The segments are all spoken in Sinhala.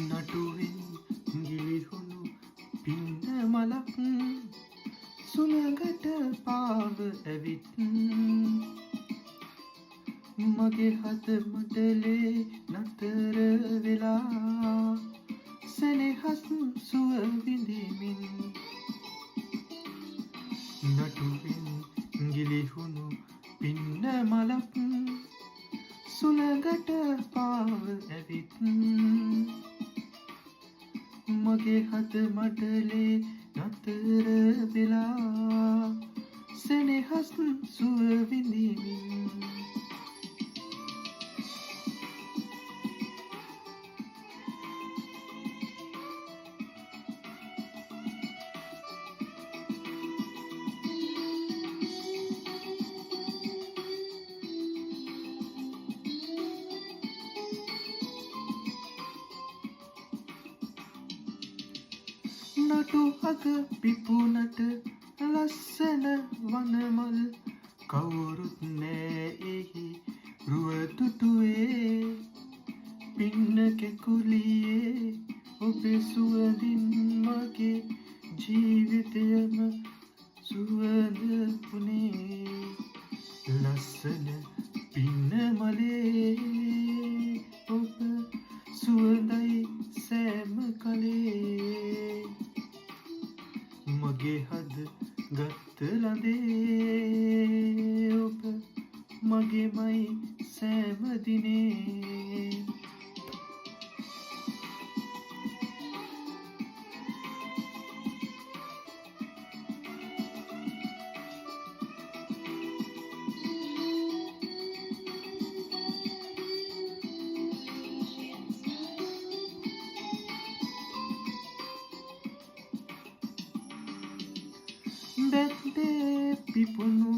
නටුවෙන් ගිලිහුණු පින්න මලක් සුළඟට පාව ඇවිත් මගේ හද මඩලේ නතර වෙලා සෙනෙහස් සුව විඳිමින් නටුවෙන් ගිලිහුණු පින්න මලක් සුළඟට පාව ඇවිත් මගේ හද මඩලේ නතර වෙලා සෙනෙහස් සුව විඳිමින් නටු අග පිපුනට ලස්සන වනමල් කවුරුත් නෑ එහි රුව තුටුවේ පින්න කෙකුලියේ ඔබේ සුවඳින් මගේ ජීවිතයම සුවඳ පුනේ ලස්සන පින්න මලේ ඔබ සුවඳයි සෑම කලේ මගේ හද ගත්ත ලදේ ඔබ මගේමයි සෑම දිනේ දැත්තේ පිපුණු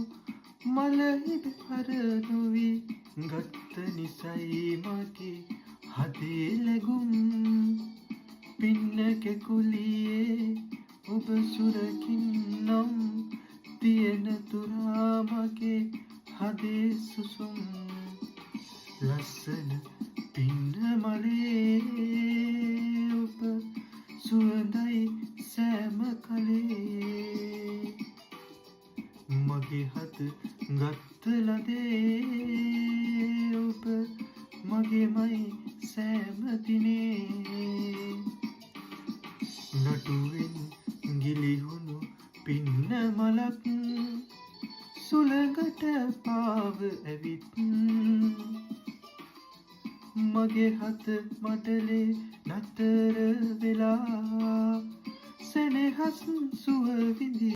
මල ඉබහර නොවී ගත්ත නිසයි මගේ හදේ ලැබුම් පින්න කෙකුලියේ ඔබ සුරකින්නම් තියෙන තුරා මගේ හදේ සුසුම් ලස්සන පින්න මලේ ඔබ සුවඳයි සෑම කලේ මගේ හද ගත්ත ලදේ ඔබ මගේමයි සෑම දිනේ නටුවෙන් ගිලිහුණු පින්න මලක් සුළඟට පාව ඇවිත් මගේ හද මඩලේ නතර වෙලා සෙනෙහස් සුව විඳි